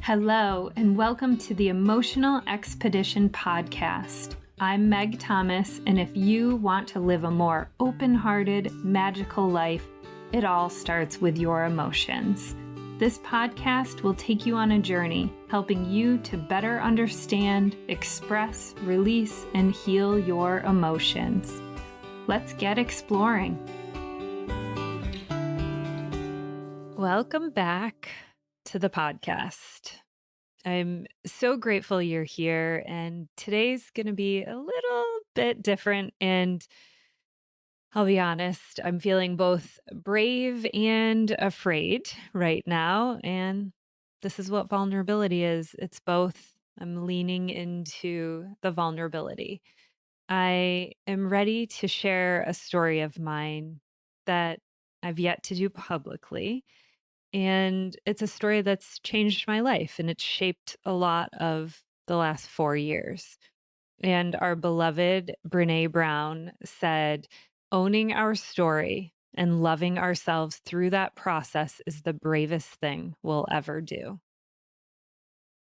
Hello, and welcome to the Emotional Expedition podcast. I'm Meg Thomas, and if you want to live a more open-hearted, magical life, it all starts with your emotions. This podcast will take you on a journey, helping you to better understand, express, release, and heal your emotions. Let's get exploring. Welcome back to the podcast. I'm so grateful you're here, and today's going to be a little bit different, and I'll be honest, I'm feeling both brave and afraid right now, and this is what vulnerability is. It's both. I'm leaning into the vulnerability. I am ready to share a story of mine that I've yet to do publicly. And it's a story that's changed my life and it's shaped a lot of the last 4 years. And our beloved Brene Brown said, owning our story and loving ourselves through that process is the bravest thing we'll ever do.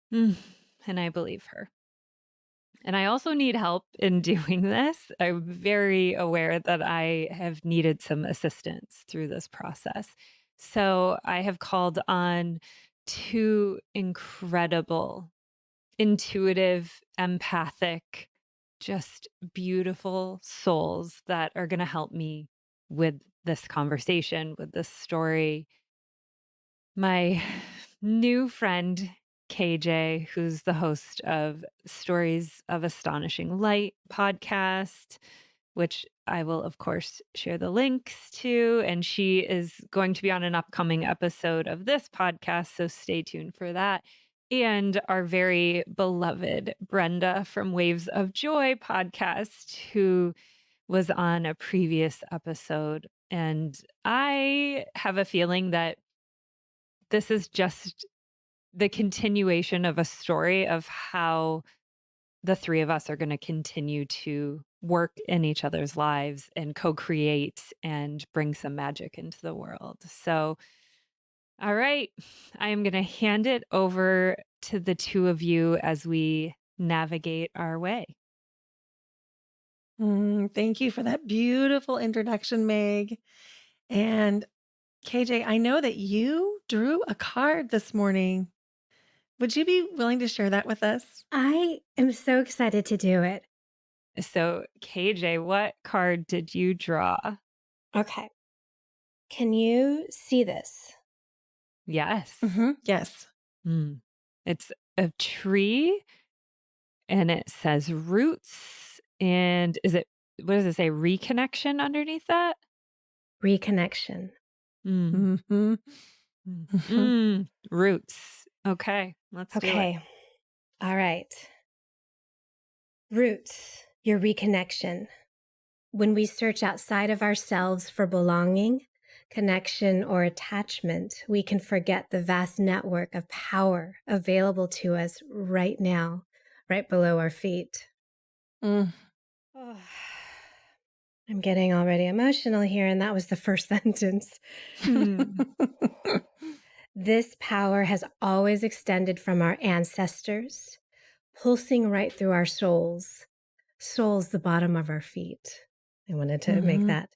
And I believe her. And I also need help in doing this. I'm very aware that I have needed some assistance through this process. So I have called on two incredible, intuitive, empathic, just beautiful souls that are going to help me with this conversation, with this story. My new friend, KJ, who's the host of Stories of Astonishing Light podcast, which I will, of course, share the links to. And she is going to be on an upcoming episode of this podcast, so stay tuned for that. And our very beloved Brenda from Waves of Joy podcast, who was on a previous episode. And I have a feeling that this is just the continuation of a story of how the three of us are going to continue to work in each other's lives and co-create and bring some magic into the world. So, all right, I am going to hand it over to the two of you as we navigate our way. Thank you for that beautiful introduction, Meg. And KJ, I know that you drew a card this morning. Would you be willing to share that with us? I am so excited to do it. So, KJ, what card did you draw? Okay. Can you see this? Yes. Yes. It's a tree and it says roots. And what does it say? Reconnection underneath that? Reconnection. Mm-hmm. Roots. Okay, let's do it. Okay. All right. Roots, your reconnection. When we search outside of ourselves for belonging, connection, or attachment, we can forget the vast network of power available to us right now, right below our feet. Mm. Oh, I'm getting already emotional here, and that was the first sentence. This power has always extended from our ancestors, pulsing right through our souls, the bottom of our feet. I wanted to make that.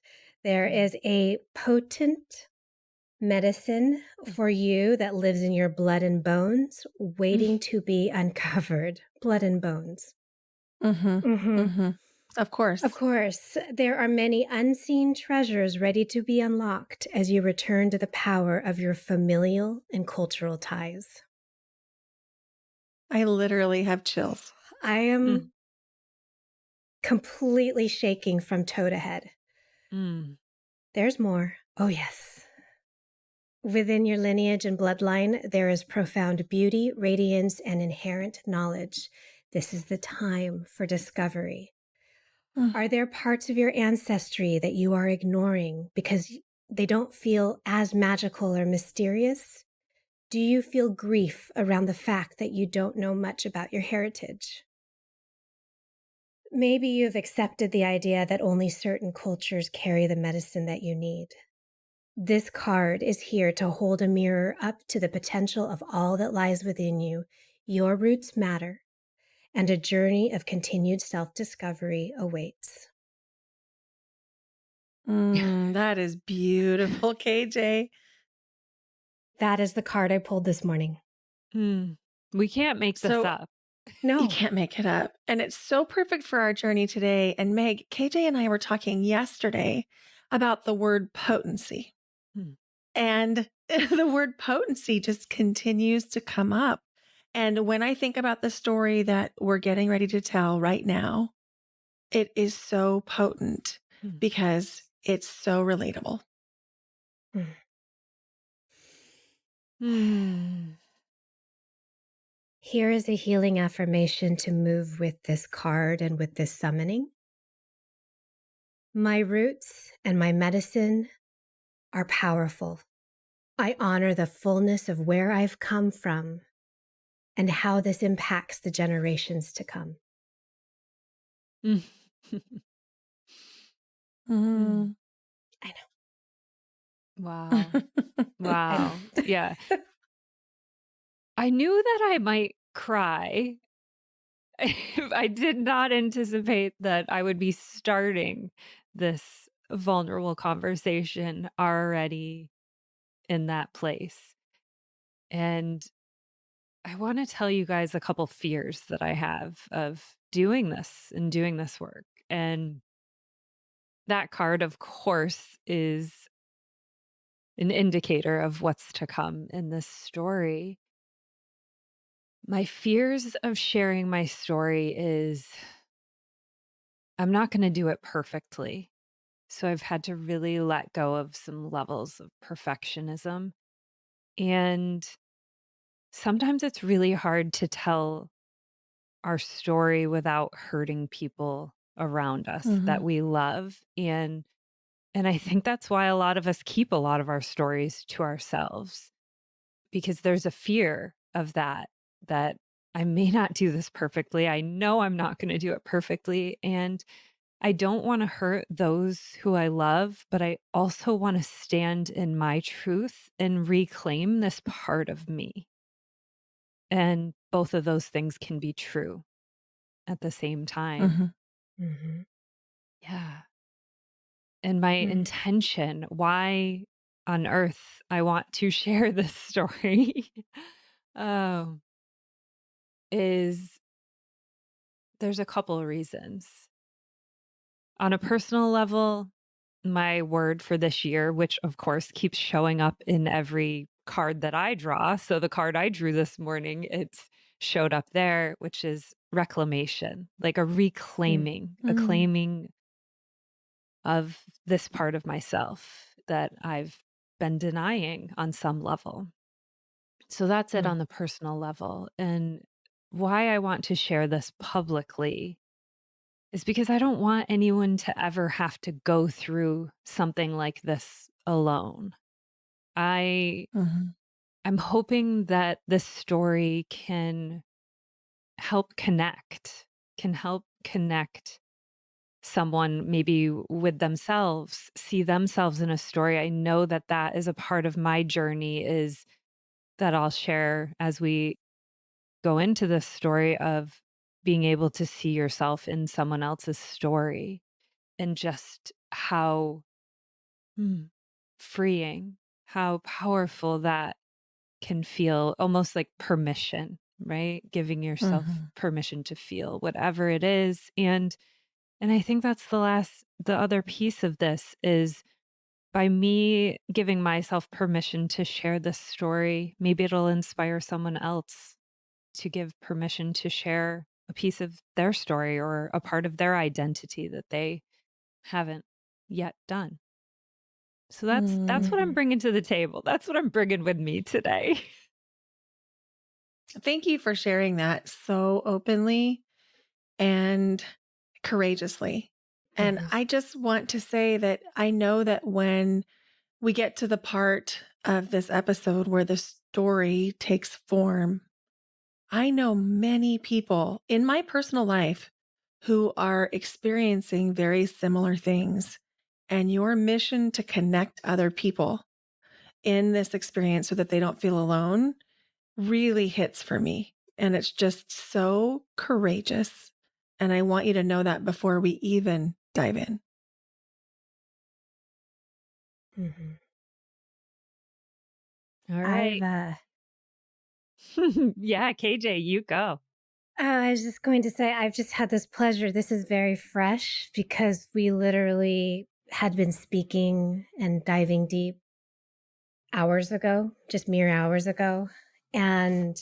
There is a potent medicine for you that lives in your blood and bones, waiting to be uncovered. Blood and bones. Of course. Of course, there are many unseen treasures ready to be unlocked as you return to the power of your familial and cultural ties. I literally have chills. I am completely shaking from toe to head. There's more. Oh, yes. Within your lineage and bloodline, there is profound beauty, radiance, and inherent knowledge. This is the time for discovery. Are there parts of your ancestry that you are ignoring because they don't feel as magical or mysterious? Do you feel grief around the fact that you don't know much about your heritage? Maybe you've accepted the idea that only certain cultures carry the medicine that you need. This card is here to hold a mirror up to the potential of all that lies within you. Your roots matter, and a journey of continued self-discovery awaits. That is beautiful, KJ. That is the card I pulled this morning. We can't make this So up. you No. can't make it up. And it's so perfect for our journey today. And Meg, KJ and I were talking yesterday about the word potency. Hmm. And the word potency just continues to come up. And when I think about the story that we're getting ready to tell right now, it is so potent Hmm. because it's so relatable. Hmm. Here is a healing affirmation to move with this card and with this summoning. My roots and my medicine are powerful. I honor the fullness of where I've come from and how this impacts the generations to come. Mm. I know. Wow. Wow. Yeah. I knew that I might cry. I did not anticipate that I would be starting this vulnerable conversation already in that place. And I want to tell you guys a couple fears that I have of doing this and doing this work. And that card, of course, is an indicator of what's to come in this story. My fears of sharing my story is I'm not going to do it perfectly. So I've had to really let go of some levels of perfectionism. And sometimes it's really hard to tell our story without hurting people around us that Mhm. we love. And I think that's why a lot of us keep a lot of our stories to ourselves because there's a fear of that I may not do this perfectly. I know I'm not going to do it perfectly. And I don't want to hurt those who I love, but I also want to stand in my truth and reclaim this part of me. And both of those things can be true at the same time. Mhm. Mhm. Yeah. And my Mm. intention, why on earth I want to share this story, um, is there's a couple of reasons. On a personal level, my word for this year, which of course keeps showing up in every card that I draw. So the card I drew this morning, it's showed up there, which is reclamation, like a Mm. reclaiming, a Mm. claiming of this part of myself that I've been denying on some level. So that's it Mm. on the personal level. And why I want to share this publicly is because I don't want anyone to ever have to go through something like this alone. I Mhm. I'm hoping that this story help connect, can help connect someone maybe with themselves, see themselves in a story. I know that that is a part of my journey is that I'll share as we go into this story of being able to see yourself in someone else's story and just how freeing, how powerful that can feel, almost like permission, right? Giving yourself Mhm. permission to feel whatever it is. And I think that's the other piece of this is by me giving myself permission to share this story, maybe it'll inspire someone else to give permission to share a piece of their story or a part of their identity that they haven't yet done. So that's Mm. what I'm Mhm. bringing to the table. That's what I'm bringing with me today. Thank you for sharing that so openly and courageously. And Mhm. I just want to say that I know that when we get to the part of this episode where the story takes form, I know many people in my personal life who are experiencing very similar things. and your mission to connect other people in this experience so that they don't feel alone really hits for me. And it's just so courageous. And I want you to know that before we even dive in. Mhm. All I've, right. Yeah, KJ, you go. I was just going to say, I've just had this pleasure. This is very fresh because we literally had been speaking and diving deep hours ago, just mere hours ago. And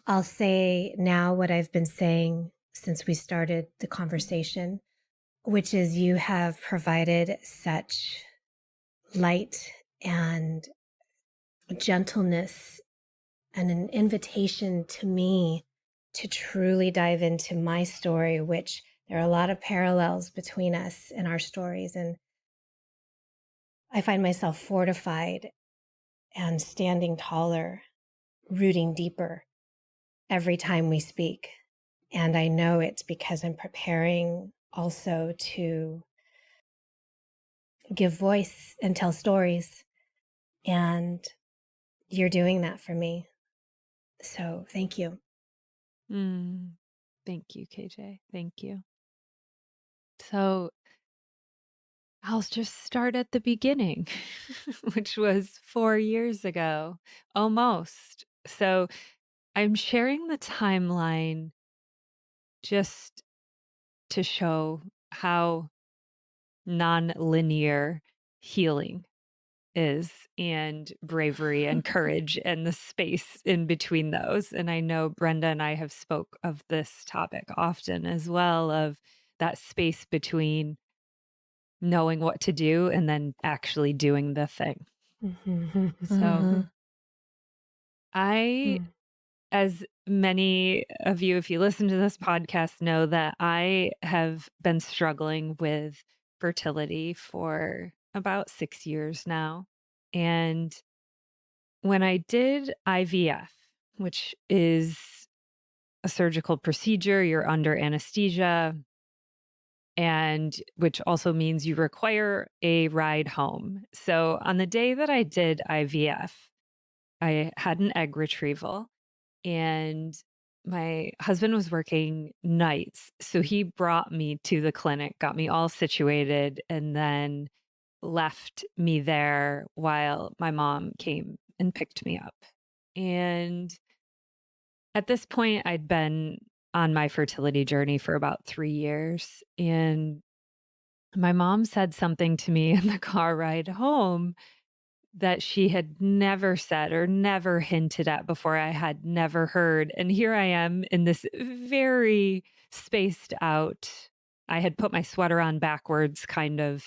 I'll say now what I've been saying since we started the conversation, which is you have provided such light and gentleness and an invitation to me to truly dive into my story, which there are a lot of parallels between us and our stories. And I find myself fortified and standing taller, rooting deeper every time we speak. And I know it's because I'm preparing also to give voice and tell stories. And you're doing that for me. So thank you. Mm, thank you, KJ. Thank you. So I'll just start at the beginning, which was 4 years ago, almost. So I'm sharing the timeline just to show how nonlinear healing is, and bravery and courage and the space in between those. And I know Brenda and I have spoke of this topic often as well, of that space between knowing what to do and then actually doing the thing. So I, as many of you, if you listen to this podcast, know that I have been struggling with fertility for about 6 years now. And when I did IVF, which is a surgical procedure, you're under anesthesia, and which also means you require a ride home. So on the day that I did IVF, I had an egg retrieval, and my husband was working nights. So he brought me to the clinic, got me all situated, and then left me there while my mom came and picked me up. And at this point, I'd been on my fertility journey for about 3 years. And my mom said something to me in the car ride home that she had never said or never hinted at before. I had never heard. And here I am in this very spaced out, I had put my sweater on backwards kind of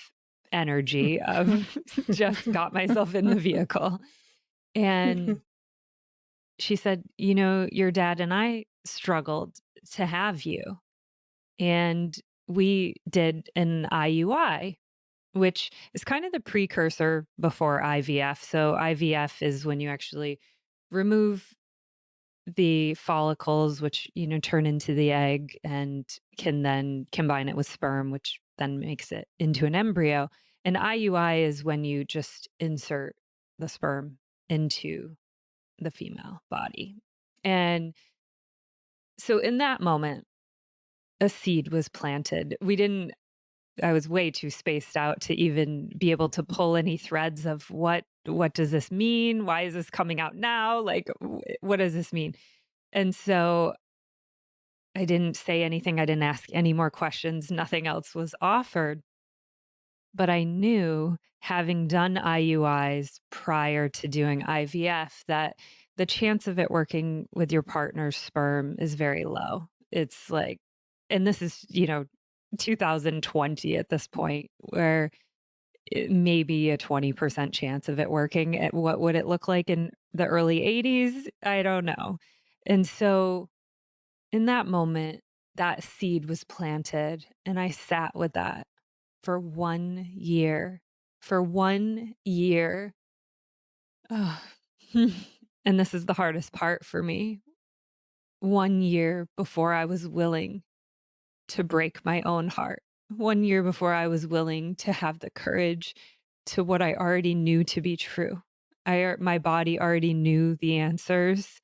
energy of just got myself in the vehicle. And she said, "You know, your dad and I struggled to have you. And we did an IUI, which is kind of the precursor before IVF. So IVF is when you actually remove the follicles, which, turn into the egg and can then combine it with sperm, which then makes it into an embryo. And IUI is when you just insert the sperm into the female body. And so in that moment, a seed was planted. I was way too spaced out to even be able to pull any threads of what does this mean? Why is this coming out now? Like what does this mean? And so I didn't say anything. I didn't ask any more questions. Nothing else was offered. But I knew, having done IUIs prior to doing IVF, that the chance of it working with your partner's sperm is very low. It's like, and this is, 2020 at this point, where it may be a 20% chance of it working. What would it look like in the early 80s? I don't know. And so in that moment, that seed was planted, and I sat with that for 1 year. For 1 year. Ugh. And this is the hardest part for me. 1 year before I was willing to break my own heart. 1 year before I was willing to have the courage to what I already knew to be true. My body already knew the answers,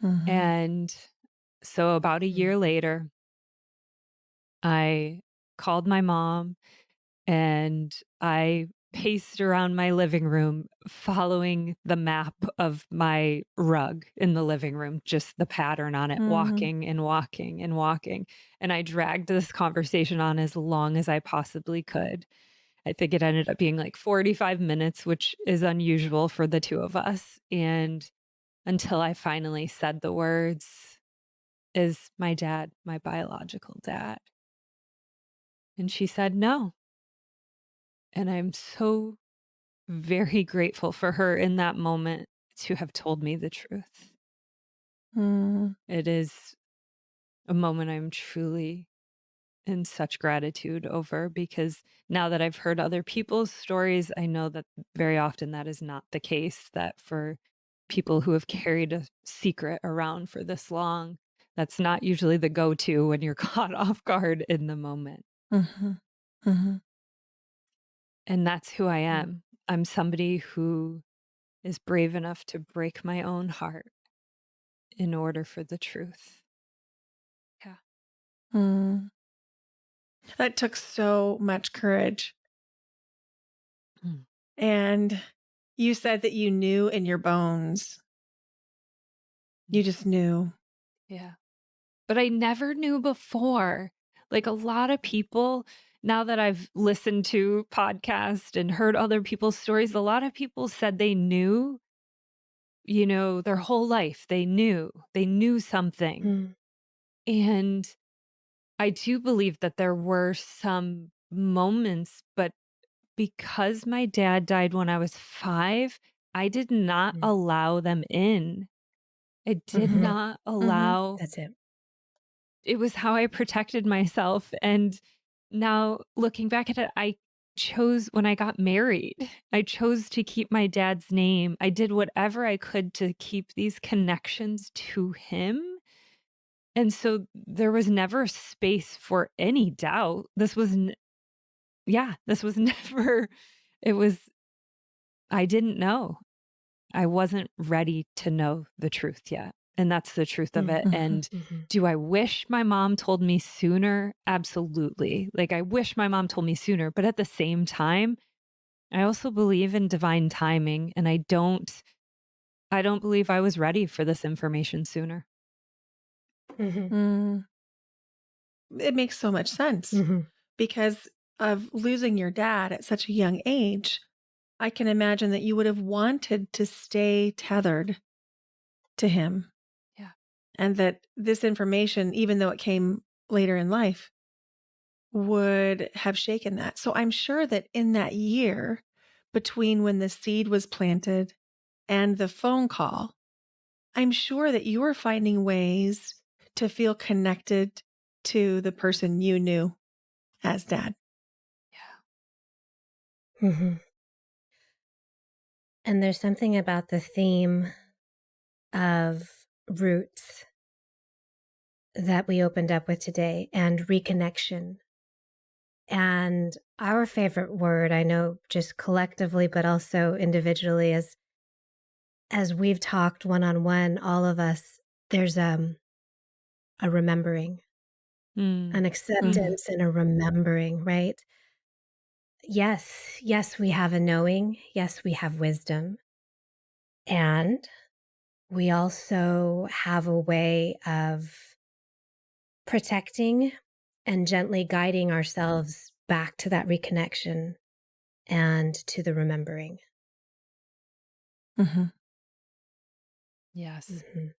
Mhm. and so about a Mm. year later, I called my mom and I paced around my living room following the map of my rug in the living room, just the pattern on it, Mhm. walking and walking and walking. And I dragged this conversation on as long as I possibly could. I think it ended up being like 45 minutes, which is unusual for the two of us. And until I finally said the words, "Is my dad my biological dad?" And she said, "No." And I'm so very grateful for her in that moment to have told me the truth. Mm. It is a moment I'm truly in such gratitude over because now that I've heard other people's stories, I know that very often that is not the case, that for people who have carried a secret around for this long, that's not usually the go-to when you're caught off guard in the moment. Mhm. Mhm. And that's who I Mm. am. I'm somebody who is brave enough to break my own heart in order for the truth. Yeah. Mm. That took so much courage. Mm. And you said that you knew in your bones. You Mm. just knew. Yeah. But I never knew before. Like a lot of people, now that I've listened to podcasts and heard other people's stories, a lot of people said they knew, their whole life. They knew something. Mm. And I do believe that there were some moments, but because my dad died when I was 5, I did not Mm. allow them in. I did Mhm. not Mhm. allow. That's it. It was how I protected myself, and now looking back at it, I chose when I got married, I chose to keep my dad's name. I did whatever I could to keep these connections to him, and so there was never space for any doubt. This was never it was I didn't know. I wasn't ready to know the truth yet, and that's the truth of Mm. it, Mhm. and Mhm. do I wish my mom told me sooner? Absolutely. Like, I wish my mom told me sooner, but at the same time, I also believe in divine timing, and I don't believe I was ready for this information sooner. Mhm. Mm. It makes so much sense Mhm. because of losing your dad at such a young age. I can imagine that you would have wanted to stay tethered to him Yeah. and that this information, even though it came later in life, would have shaken that. So I'm sure that in that year between when the seed was planted and the phone call, I'm sure that you were finding ways to feel connected to the person you knew as dad. Yeah. Mhm. And there's something about the theme of roots that we opened up with today and reconnection. And our favorite word, I know just collectively, but also individually, as we've talked one on one, all of us, there's a remembering, an Mm. Mm. Mhm. acceptance and a remembering, right? Yes, yes, we have a knowing. Yes, we have wisdom. And we also have a way of protecting and gently guiding ourselves back to that reconnection and to the remembering. Mhm. Yes. Mhm.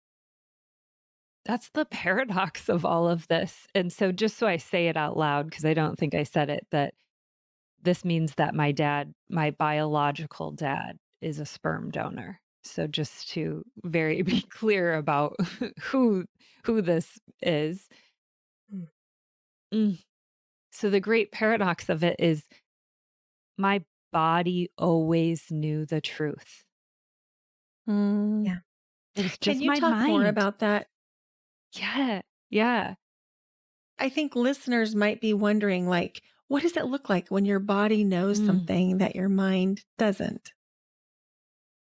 That's the paradox of all of this, and so just so I say it out loud, because I don't think I said it, that this means that my biological dad, is a sperm donor. So just to very be clear about who who this is. Mm. Mm. So the great paradox of it is my body always knew the truth. Mm. Yeah. It was Can just you my talk more mind. about that? Yeah. Yeah. I think listeners might be wondering, like, what does it look like when your body knows Mm, something that your mind doesn't?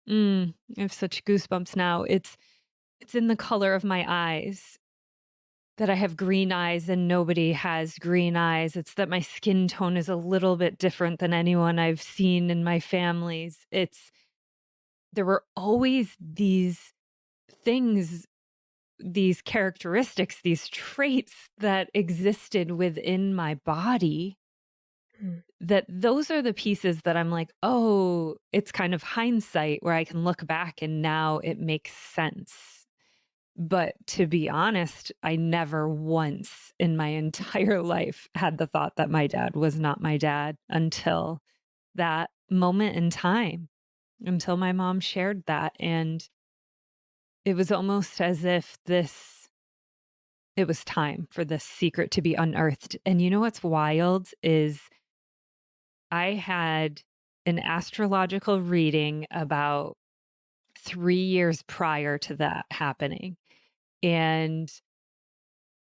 I have such goosebumps now. It's in the color of my eyes that I have green eyes and nobody has green eyes. It's that my skin tone is a little bit different than anyone I've seen in my families. There were always these things, these characteristics, these traits that existed within my body, Mm. that those are the pieces that I'm like, "Oh, it's kind of hindsight where I can look back and now it makes sense." But to be honest, I never once in my entire life had the thought that my dad was not my dad until that moment in time, until my mom shared that. And it was almost as if it was time for this secret to be unearthed. And you know what's wild is I had an astrological reading about 3 years prior to that happening. And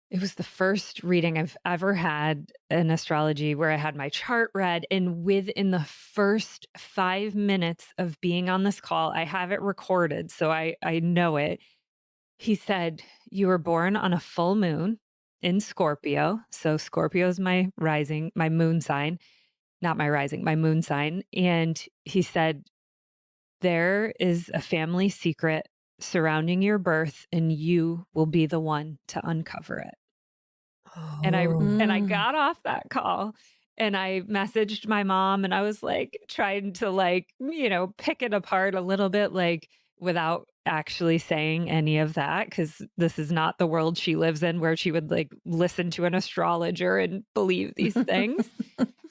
it was the first reading I've ever had in astrology where I had my chart read. And within the first 5 minutes of being on this call, I have it recorded, so I know it. He said, "You were born on a full moon in Scorpio." So Scorpio is my rising, my moon sign, not my rising, my moon sign. And he said, "There is a family secret surrounding your birth, and you will be the one to uncover it." And I Mm. got off that call and I messaged my mom and I was like trying to like, pick it apart a little bit, like without actually saying any of that, because this is not the world she lives in where she would like listen to an astrologer and believe these things.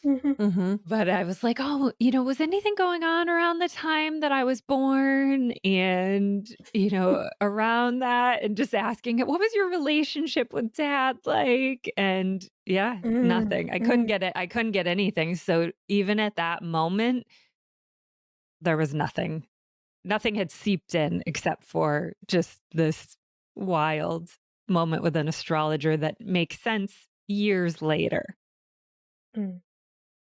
Mhm. Mhm. But I was like, "Oh, was anything going on around the time that I was born?" And, around that, and just asking it, "What was your relationship with dad like?" And yeah, Mm, nothing. I couldn't mm, get it. I couldn't get anything. So even at that moment, there was nothing. Nothing had seeped in except for just this wild moment with an astrologer that makes sense years later. mm,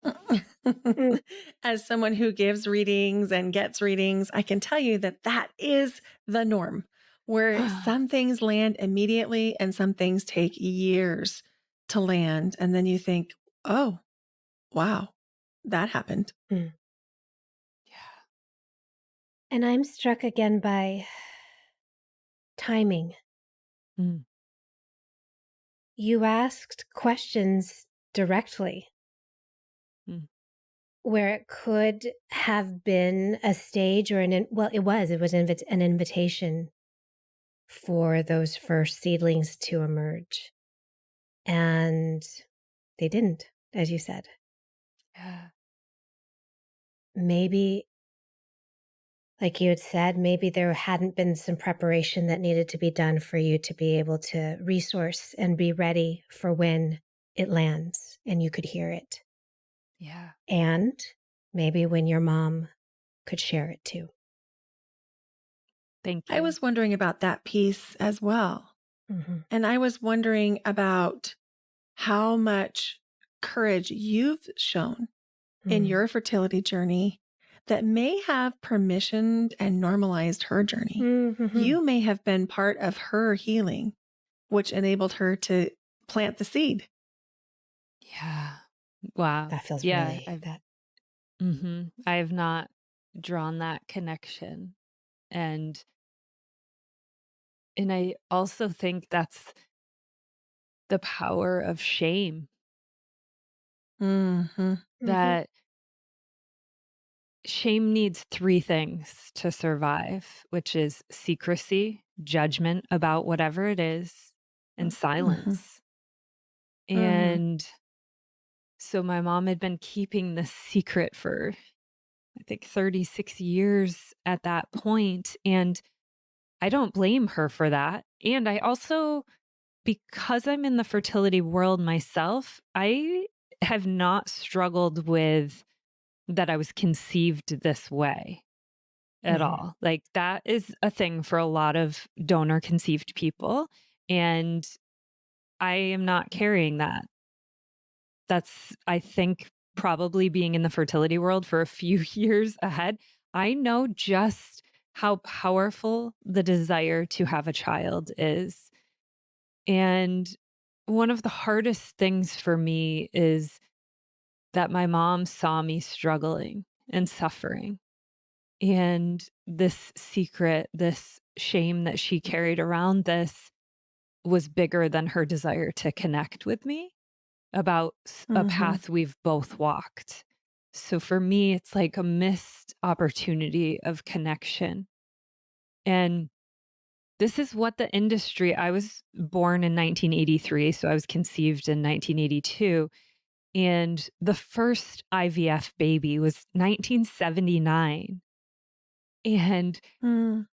mm. As someone who gives readings and gets readings, I can tell you that that is the norm, where some things land immediately and some things take years to land. And then you think, oh, wow, that happened. Mm. Yeah. And I'm struck again by timing. Mm, You asked questions directly mm, where it could have been a stage or well, it was an invitation for those first seedlings to emerge. And they didn't, as you said. yeah. Maybe, like you had said, maybe there hadn't been some preparation that needed to be done for you to be able to resource and be ready for when it lands and you could hear it. Yeah. And maybe when your mom could share it too. Thank I you. was wondering about that piece as well. Hmm. And I was wondering about how much courage you've shown in Mm. your fertility journey that may have permissioned and normalized her journey. Mm-hmm. You may have been part of her healing, which enabled her to plant the seed. Yeah. Wow. That feels Yeah, really that. I have not drawn that connection. And I also think that's the power of shame, Hmm. Mm-hmm. that shame needs three things to survive, which is secrecy, judgment about whatever it is, and Hmm. silence. Hmm. And so my mom had been keeping this secret for, I think, 36 years at that point. And I don't blame her for that. And I also, because I'm in the fertility world myself, I have not struggled with that I was conceived this way at Mm-hmm. all. Like that is a thing for a lot of donor conceived people. And I am not carrying that. That's, I think, probably being in the fertility world for a few years ahead. I know just how powerful the desire to have a child is. And one of the hardest things for me is that my mom saw me struggling and suffering. And this secret, this shame that she carried around this was bigger than her desire to connect with me about a Mhm. path we've both walked. So for me, it's like a missed opportunity of connection. And this is what the industry, I was born in 1983, so I was conceived in 1982. And the first IVF baby was 1979. And Mm.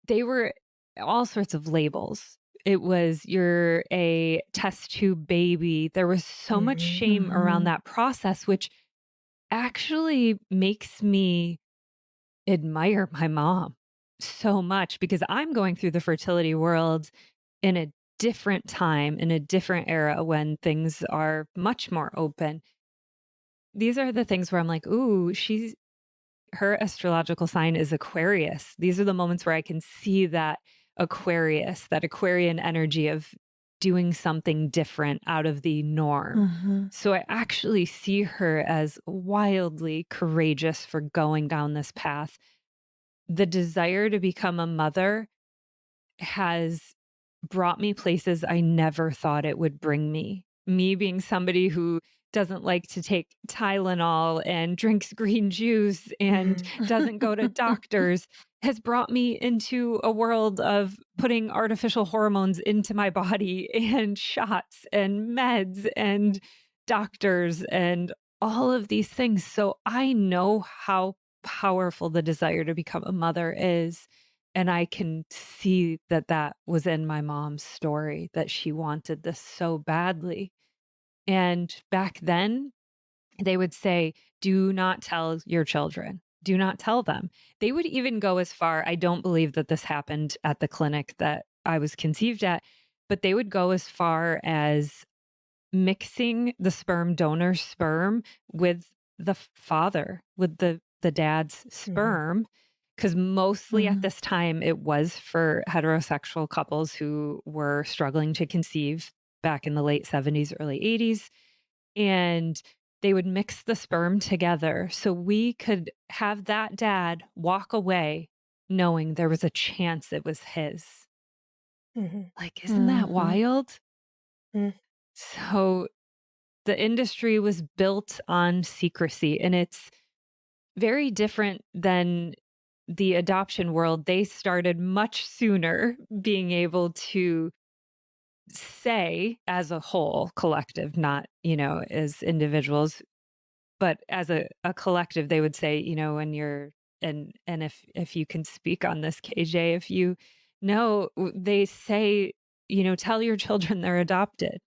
they were all sorts of labels. It was you're a test tube baby. There was so much Mhm. shame around Mhm. that process, which actually makes me admire my mom so much because I'm going through the fertility world in a different time, in a different era when things are much more open. These are the things where I'm like, ooh, her astrological sign is Aquarius. These are the moments where I can see that Aquarius, that Aquarian energy of doing something different out of the norm. Mhm. So I actually see her as wildly courageous for going down this path. The desire to become a mother has brought me places I never thought it would bring me. Me being somebody who doesn't like to take Tylenol and drinks green juice and Mhm. doesn't go to doctors has brought me into a world of putting artificial hormones into my body and shots and meds and doctors and all of these things. So I know how powerful the desire to become a mother is. And I can see that that was in my mom's story, that she wanted this so badly. And back then, they would say, "Do not tell your children. Do not tell them." They would even go as far, I don't believe that this happened at the clinic that I was conceived at, but they would go as far as mixing the sperm donor's sperm with the father, with the dad's Mhm. sperm, because mostly at Mhm. this time, it was for heterosexual couples who were struggling to conceive back in the late 70s, early 80s, and they would mix the sperm together so we could have that dad walk away knowing there was a chance it was his. Mhm. Like, isn't that Mhm. wild? Mm. So the industry was built on secrecy, and it's very different than the adoption world. They started much sooner being able to say as a whole collective, not, as individuals, but as a collective, they would say, when you're and if you can speak on this, KJ, if you know, they say, tell your children they're adopted,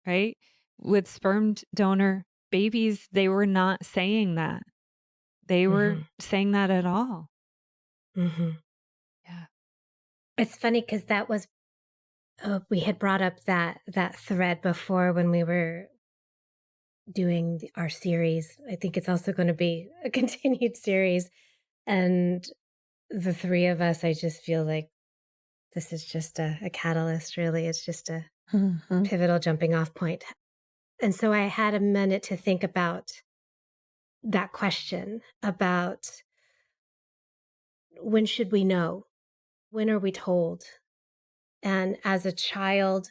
right? With sperm donor babies, they were not saying that. They were Mhm. saying that at all. Mhm. Yeah. It's funny because that was we had brought up that thread before when we were doing our series. I think it's also going to be a continued series, and the three of us, I just feel like this is just a catalyst. Really, it's just a Mhm. pivotal jumping off point. And so I had a minute to think about that question about when should we know? When are we told? And as a child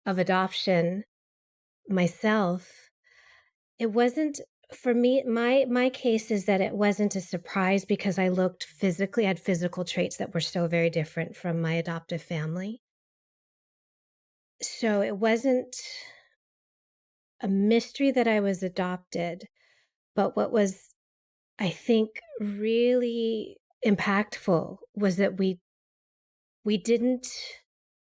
of adoption myself, it wasn't for me, my case is that it wasn't a surprise because I looked physically, I had physical traits that were so very different from my adoptive family. So it wasn't a mystery that I was adopted, but what was, I think, really impactful was that we didn't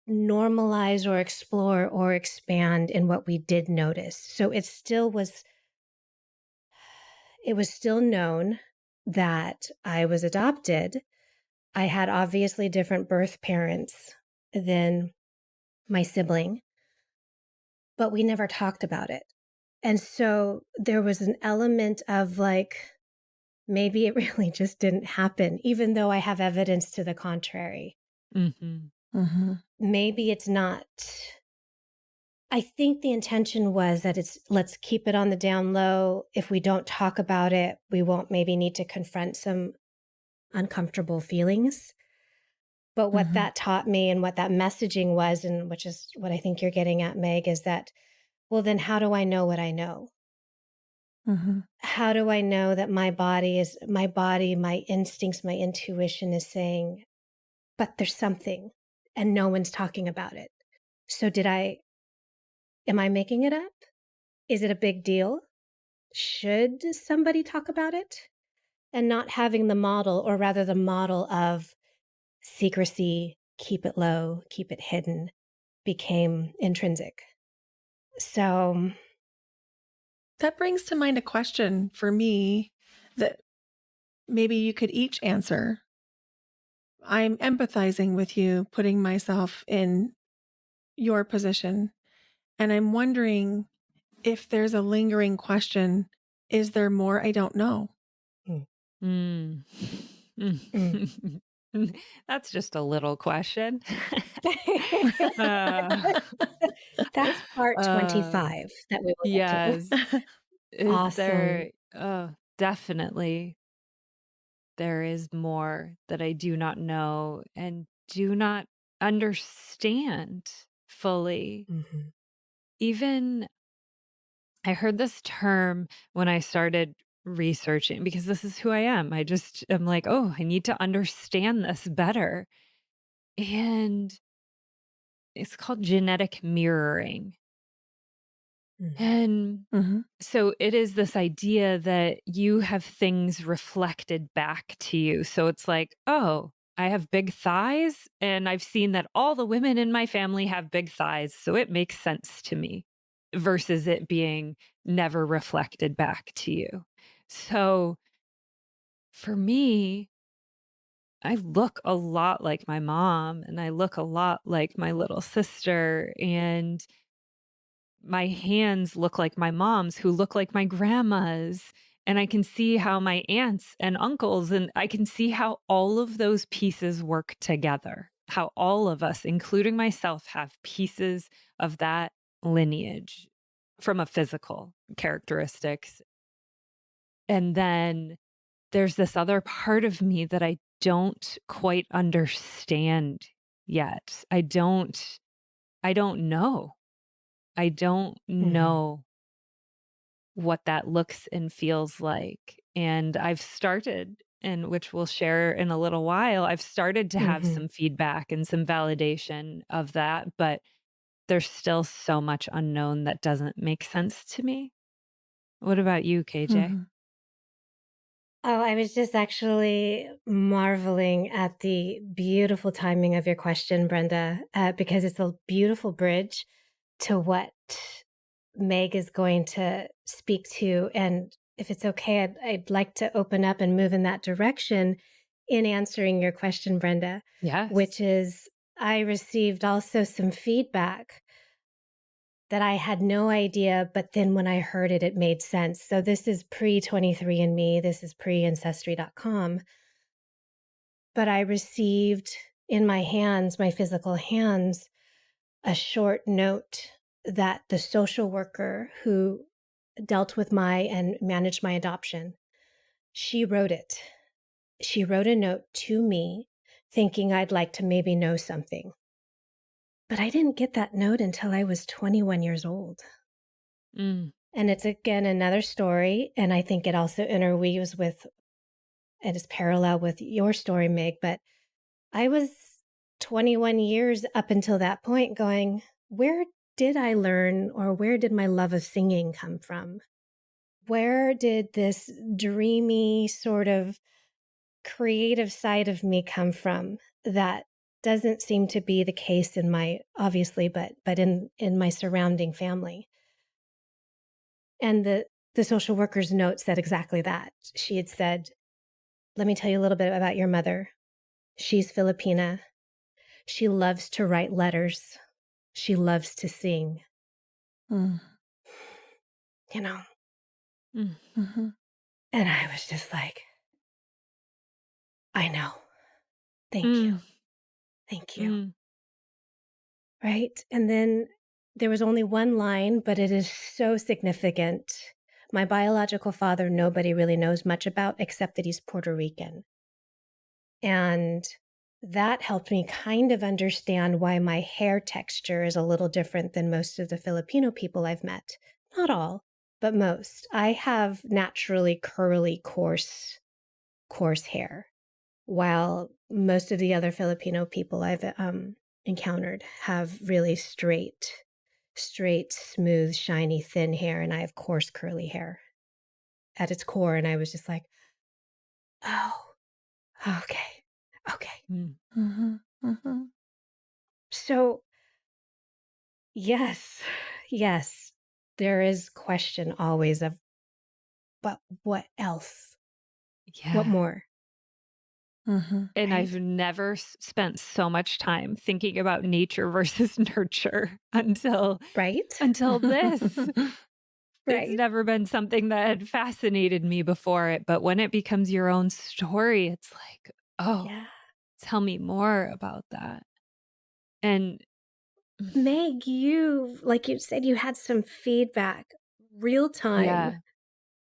normalize or explore or expand in what we did notice. So it was still known that I was adopted. I had obviously different birth parents than my sibling. but we never talked about it. And so there was an element of like, maybe it really just didn't happen, even though I have evidence to the contrary. Mhm. Mhm. Maybe it's not. I think the intention was that let's keep it on the down low. If we don't talk about it, we won't maybe need to confront some uncomfortable feelings. But what Mhm. that taught me and what that messaging was, and which is what I think you're getting at, Meg, is that, well, then how do I know what I know? Mhm. How do I know that my body, my instincts, my intuition is saying, but there's something and no one's talking about it. So am I making it up? Is it a big deal? Should somebody talk about it? And not having the model, or rather the model of secrecy, keep it low, keep it hidden, became intrinsic. So, That brings to mind a question for me that maybe you could each answer. I'm empathizing with you, putting myself in your position, and I'm wondering if there's a lingering question, is there more I don't know? mm, Mm. mm. Mm. That's just a little question. Uh, That's part uh, 25 that we will get to. yes. Is Awesome. there definitely there is more that I do not know and do not understand fully. Mhm. Even I heard this term when I started researching because this is who I am. I just am like, "Oh, I need to understand this better." And it's called genetic mirroring. Mhm. And Mhm. so it is this idea that you have things reflected back to you. So it's like, oh, I have big thighs, and I've seen that all the women in my family have big thighs. So it makes sense to me versus it being never reflected back to you. So for me, I look a lot like my mom and I look a lot like my little sister. And my hands look like my mom's, who look like my grandma's. And I can see how my aunts and uncles, and I can see how all of those pieces work together, how all of us, including myself, have pieces of that lineage from a physical characteristics. And then there's this other part of me that I don't quite understand yet. I don't know. I don't Mhm. know what that looks and feels like. And I've started, and which we'll share in a little while, I've started to have Mhm. some feedback and some validation of that, but there's still so much unknown that doesn't make sense to me. What about you, KJ? Mhm. Oh, I was just actually marveling at the beautiful timing of your question, Brenda, because it's a beautiful bridge to what Meg is going to speak to. And if it's okay, I'd like to open up and move in that direction in answering your question, Brenda, Yes. which is I received also some feedback that I had no idea, but then when I heard it, it made sense. So this is pre 23andMe, this is pre Ancestry.com. But I received in my hands, my physical hands, a short note that the social worker who dealt with my and managed my adoption, she wrote it. She wrote a note to me thinking I'd like to maybe know something. But I didn't get that note until I was 21 years old. Mm, And it's again another story. And I think it also interweaves with and is parallel with your story, Meg. But I was 21 years up until that point going, where did I learn or where did my love of singing come from? Where did this dreamy sort of creative side of me come from that doesn't seem to be the case in my obviously but in my surrounding family? And the social worker's note said exactly that. She had said, "Let me tell you a little bit about your mother. She's Filipina. She loves to write letters. She loves to sing. Mm. you know? Mm. Mhm. And I was just like, I know. Thank you. Mm. Thank you. Mm. Right? And then there was only one line, but it is so significant. My biological father, nobody really knows much about except that he's Puerto Rican. And that helped me kind of understand why my hair texture is a little different than most of the Filipino people I've met. Not all, but most. I have naturally curly, coarse hair, while most of the other Filipino people I've encountered have really straight, smooth, shiny, thin hair, and I have coarse, curly hair at its core. And I was just like, oh, okay, okay. Mm. Mhm. Mhm. So, yes, yes, there is question always of, but what else? What Yeah. more? Mhm. And Right? I've never spent so much time thinking about nature versus nurture Right? until this. It's Right? never been something that had fascinated me before it, but when it becomes your own story, it's like, "Oh, Yeah. tell me more about that." And Meg, like you said, you had some feedback, real time yeah.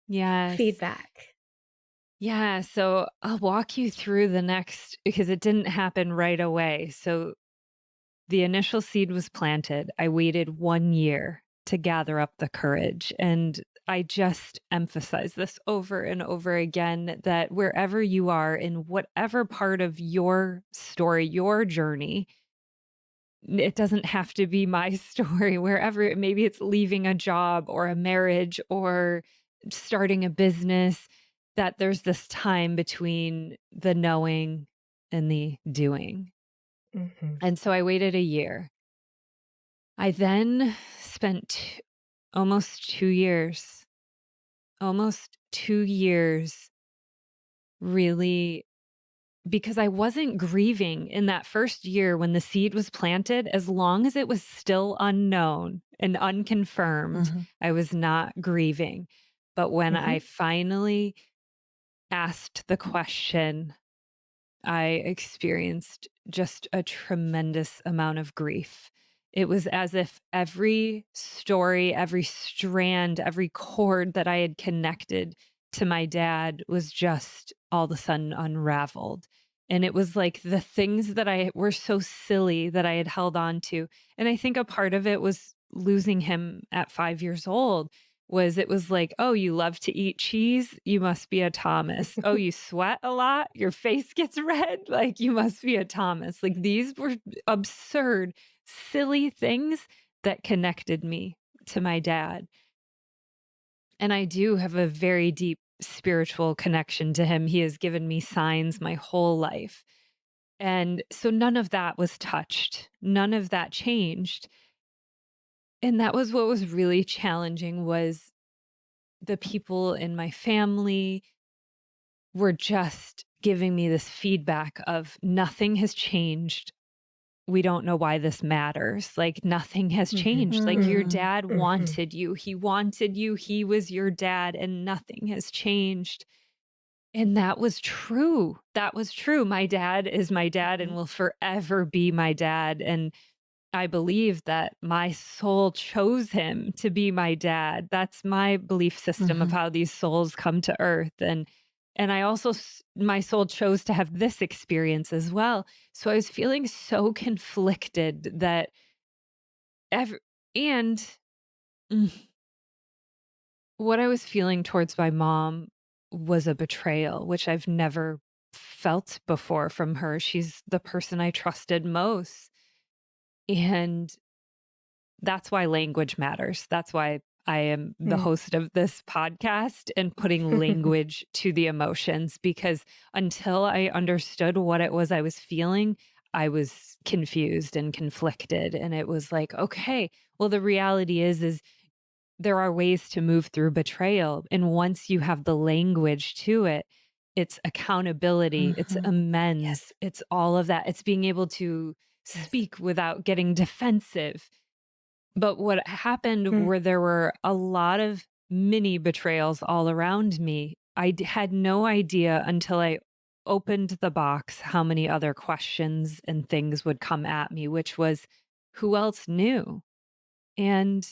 Yes. feedback. Yeah, so I'll walk you through the next because it didn't happen right away. So the initial seed was planted. I waited 1 year to gather up the courage, and I just emphasize this over and over again that wherever you are in whatever part of your story, your journey, it doesn't have to be my story, wherever maybe it's leaving a job or a marriage or starting a business, that there's this time between the knowing and the doing. Mhm. And so I waited a year. I then spent almost 2 years, almost 2 years really because I wasn't grieving in that first year when the seed was planted, as long as it was still unknown and unconfirmed, Mhm. I was not grieving. But when Mhm. I finally asked the question, I experienced just a tremendous amount of grief. It was as if every story, every strand, every cord that I had connected to my dad was just all of a sudden unraveled. And it was like the things that I were so silly that I had held on to. And I think a part of it was losing him at 5 years old was it was like, "Oh, you love to eat cheese? You must be a Thomas. Oh, you sweat a lot? Your face gets red? Like, you must be a Thomas." Like, these were absurd, silly things that connected me to my dad. And I do have a very deep spiritual connection to him. He has given me signs my whole life. And so none of that was touched. None of that changed. And that was what was really challenging was the people in my family were just giving me this feedback of nothing has changed. We don't know why this matters. Like nothing has Mhm. changed. Like your Mm. dad Mhm. wanted you. He wanted you. He was your dad and nothing has changed. And that was true. That was true. My dad is my dad and Mhm. will forever be my dad. And I believe that my soul chose him to be my dad. That's my belief system of Mhm. how these souls come to earth. And I also my soul chose to have this experience as well. So I was feeling so conflicted that ever and mm, what I was feeling towards my mom was a betrayal, which I've never felt before from her. She's the person I trusted most. And that's why language matters. That's why I am the Mm. host of this podcast and putting language to the emotions because until I understood what it was I was feeling, I was confused and conflicted and it was like, okay, well the reality is there are ways to move through betrayal and once you have the language to it, it's accountability, it's Mhm. amends, Yes. it's all of that. It's being able to Yes. speak without getting defensive But what happened Mm. were there were a lot of mini betrayals all around me. Had no idea until I opened the box how many other questions and things would come at me, which was who else knew? And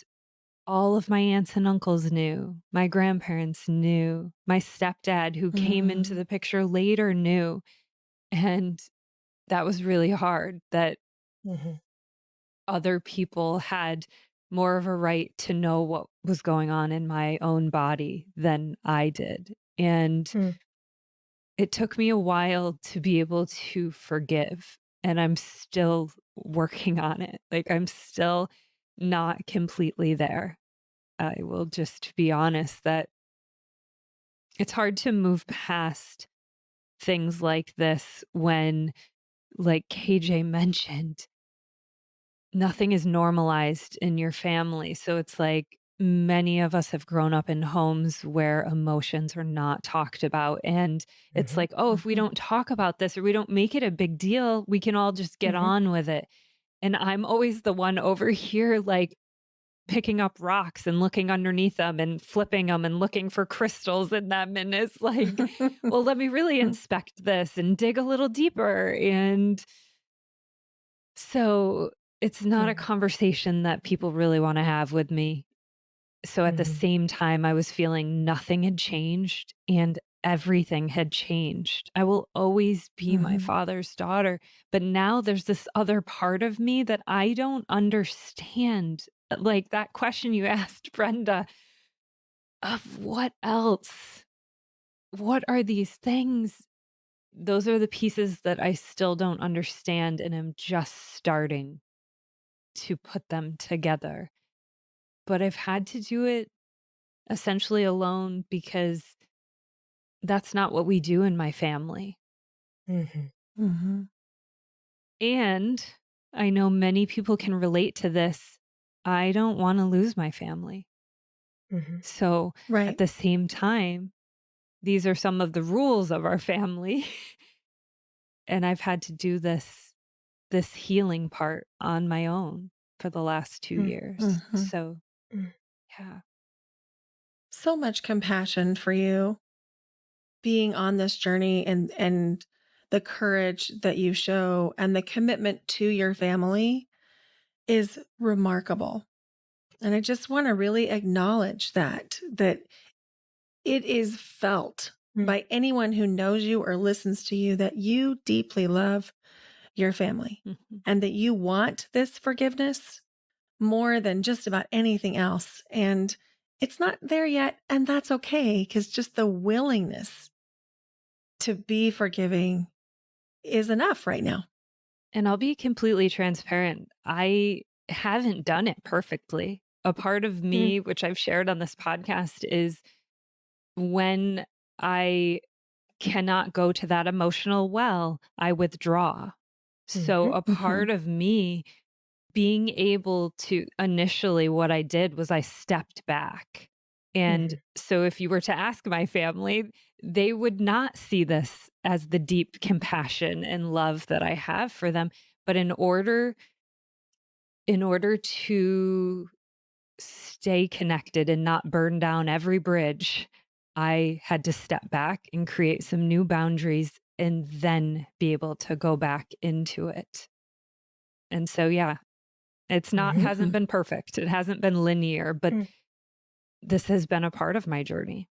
all of my aunts and uncles knew. My grandparents knew. My stepdad, who came into Mm. the picture later, knew. And that was really hard that Mhm. other people had more of a right to know what was going on in my own body than I did. And Mm. it took me a while to be able to forgive. And I'm still working on it. Like, I'm still not completely there. I will just be honest that it's hard to move past things like this when, like KJ mentioned, nothing is normalized in your family. So it's like many of us have grown up in homes where emotions are not talked about. And it's Mhm. like, oh, if we Mhm. don't talk about this or we don't make it a big deal, we can all just get Mhm. on with it. And I'm always the one over here, like, picking up rocks and looking underneath them and flipping them and looking for crystals in them. And it's like, well, let me really inspect this and dig a little deeper. And so it's not a Mm. conversation that people really want to have with me. So at the Mhm. same time, I was feeling nothing had changed and everything had changed. I will always be my Mhm. father's daughter. But now there's this other part of me that I don't understand. Like that question you asked, Brenda, of what else? What are these things? Those are the pieces that I still don't understand and am just starting to put them together. But I've had to do it essentially alone because that's not what we do in my family. Mhm. Mhm. And I know many people can relate to this. I don't want to lose my family. Mhm. So at Right. the same time, these are some of the rules of our family. And I've had to do this healing part on my own for the last 2 Mm. years. Mhm. So, Mm. yeah. So much compassion for you being on this journey and the courage that you show and the commitment to your family is remarkable. And I just want to really acknowledge that it is felt Mm. by anyone who knows you or listens to you that you deeply love your family Mhm. and that you want this forgiveness more than just about anything else. And it's not there yet. And that's okay because just the willingness to be forgiving is enough right now. And I'll be completely transparent. I haven't done it perfectly. A part of Mm. me, which I've shared on this podcast, is when I cannot go to that emotional well, I withdraw. So Mhm. a Mhm. part of me being able to initially what I did was I stepped back. And Mhm. so if you were to ask my family, they would not see this as the deep compassion and love that I have for them. But in order to stay connected and not burn down every bridge, I had to step back and create some new boundaries and then be able to go back into it. And so, yeah, it's not Mhm. hasn't Mhm. been perfect. It hasn't been linear, but Mm. this has been a part of my journey.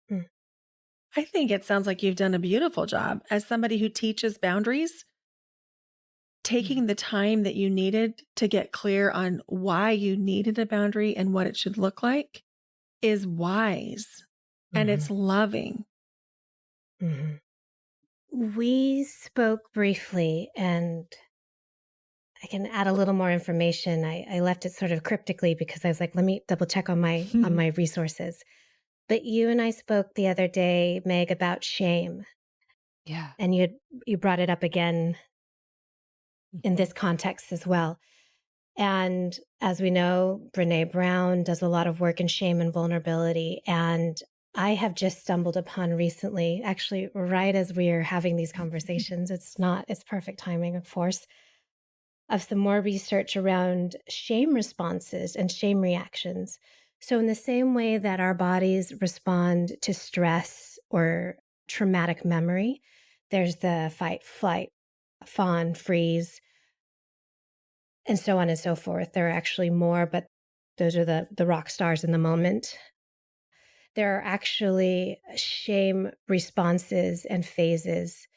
Mm. I think it sounds like you've done a beautiful job as somebody who teaches boundaries. Mhm, Taking the time that you needed to get clear on why you needed a boundary and what it should look like is wise and Mhm. it's loving. Mhm. We spoke briefly, and I can add a little more information. I left it sort of cryptically because I was like, let me double check on my resources. But you and I spoke the other day, Meg, about shame, Yeah. and you brought it up again in Mhm, this context as well. And as we know, Brene Brown does a lot of work in shame and vulnerability. And I have just stumbled upon recently, actually, right as we are having these conversations, it's perfect timing, of course. of some more research around shame responses and shame reactions. So, in the same way that our bodies respond to stress or traumatic memory, there's the fight, flight, fawn, freeze, and so on and so forth. There are actually more, but those are the rock stars in the moment. There are actually shame responses and phases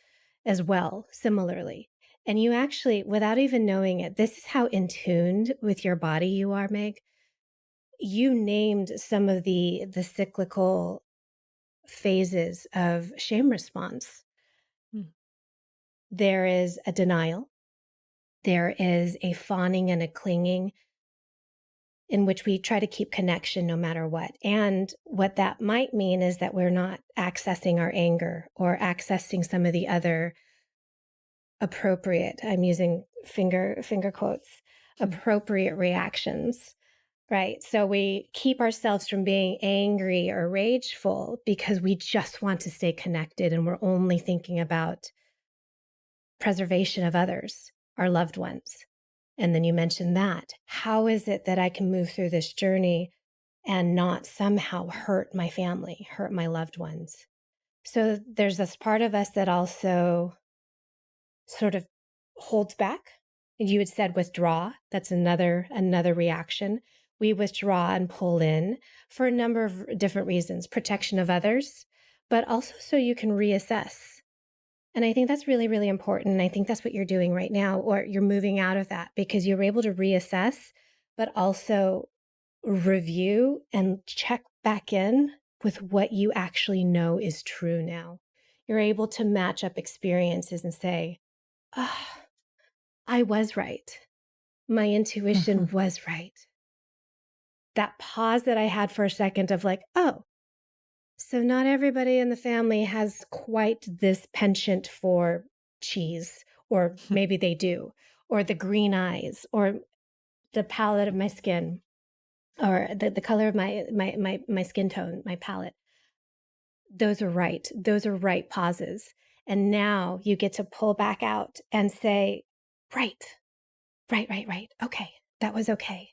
as well, similarly. And you actually, without even knowing it, this is how in tuned with your body you are, Meg. You named some of the cyclical phases of shame response. Mm. There is a denial. There is a fawning and a clinging in which we try to keep connection no matter what. And what that might mean is that we're not accessing our anger or accessing some of the other appropriate, I'm using finger quotes, Mm. appropriate reactions, right? So we keep ourselves from being angry or rageful because we just want to stay connected and we're only thinking about preservation of others, our loved ones. And then you mentioned that. How is it that I can move through this journey and not somehow hurt my family, hurt my loved ones? So there's this part of us that also sort of holds back. You had said withdraw. That's another reaction. We withdraw and pull in for a number of different reasons, protection of others, but also so you can reassess. And I think that's really, really important. And I think that's what you're doing right now, or you're moving out of that because you're able to reassess, but also review and check back in with what you actually know is true now. You're able to match up experiences and say, ah, I was right. My intuition Mhm. was right. That pause that I had for a second of like, oh, so not everybody in the family has quite this penchant for cheese, or maybe they do, or the green eyes, or the palette of my skin, or the color of my skin tone, my palette. Those are right. Those are right pauses. And now you get to pull back out and say, right, right. Okay, that was okay.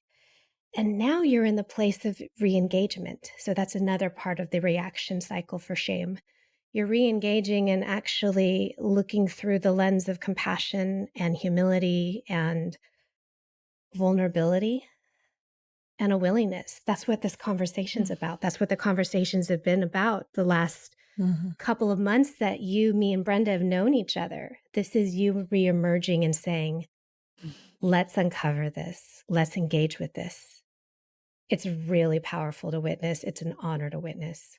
And now you're in the place of re engagement. So that's another part of the reaction cycle for shame. You're re engaging and actually looking through the lens of compassion and humility and vulnerability and a willingness. That's what this conversation's Mm. about. That's what the conversations have been about the last Mhm. couple of months that you, me, and Brenda have known each other. This is you reemerging and saying, let's uncover this. Let's engage with this. It's really powerful to witness. It's an honor to witness.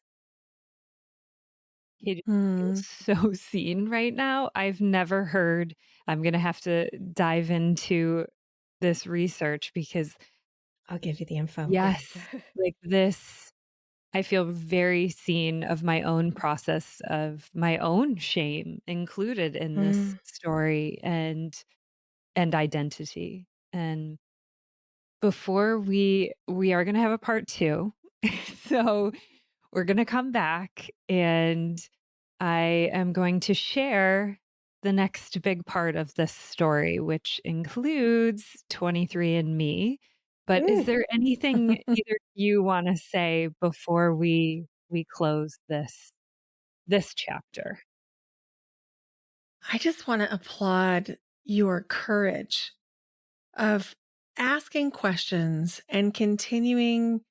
It feels Mm. so seen right now. I've never heard I'm gonna have to dive into this research because I'll give you the info. Yeah. yes, like this I feel very seen of my own process of my own shame included in this Mm, story and identity. And before we are gonna have a part 2. So we're gonna come back and I am going to share the next big part of this story, which includes 23andMe. But is mm. there anything either you wanna say before we close this chapter? I just want to applaud your courage of asking questions and continuing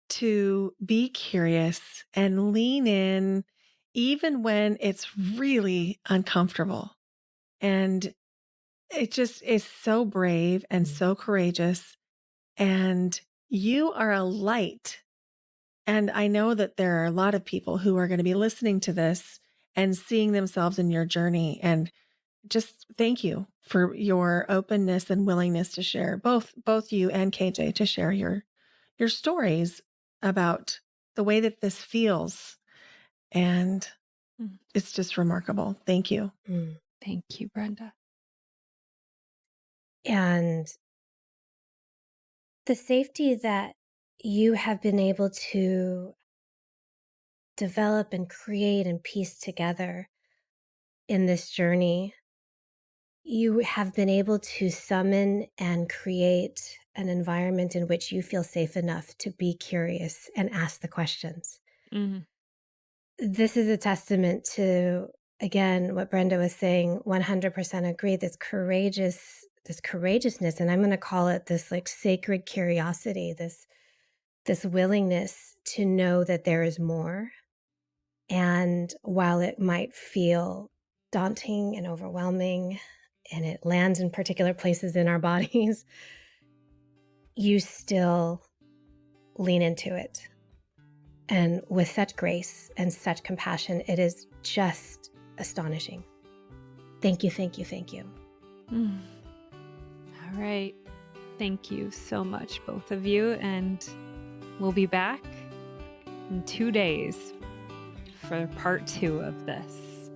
to be curious and lean in, even when it's really uncomfortable. And it just is so brave and Mm. so courageous. And you are a light. And I know that there are a lot of people who are going to be listening to this and seeing themselves in your journey. And just thank you for your openness and willingness to share, both you and KJ, to share your stories about the way that this feels. And Mm. it's just remarkable. Thank you. Mm. Thank you, Brenda. And the safety that you have been able to develop and create and piece together in this journey you have been able to summon and create an environment in which you feel safe enough to be curious and ask the questions. Mhm. This is a testament to, again, what Brenda was saying. 100% agree. This courageousness, and I'm going to call it this like sacred curiosity, this willingness to know that there is more. And while it might feel daunting and overwhelming, and it lands in particular places in our bodies, you still lean into it. And with such grace and such compassion, it is just astonishing. Thank you, thank you, thank you. All right. Thank you so much, both of you. And we'll be back in 2 days for part 2 of this.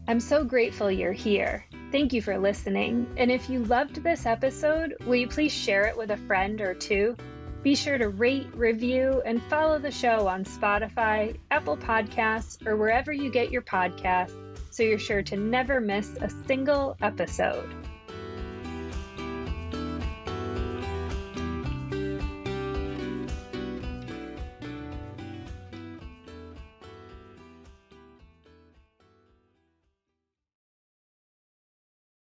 I'm so grateful you're here. Thank you for listening. And if you loved this episode, will you please share it with a friend or two? Be sure to rate, review, and follow the show on Spotify, Apple Podcasts, or wherever you get your podcasts, so you're sure to never miss a single episode.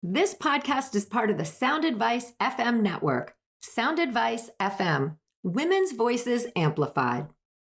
This podcast is part of the Sound Advice FM network. Sound Advice FM, women's voices amplified.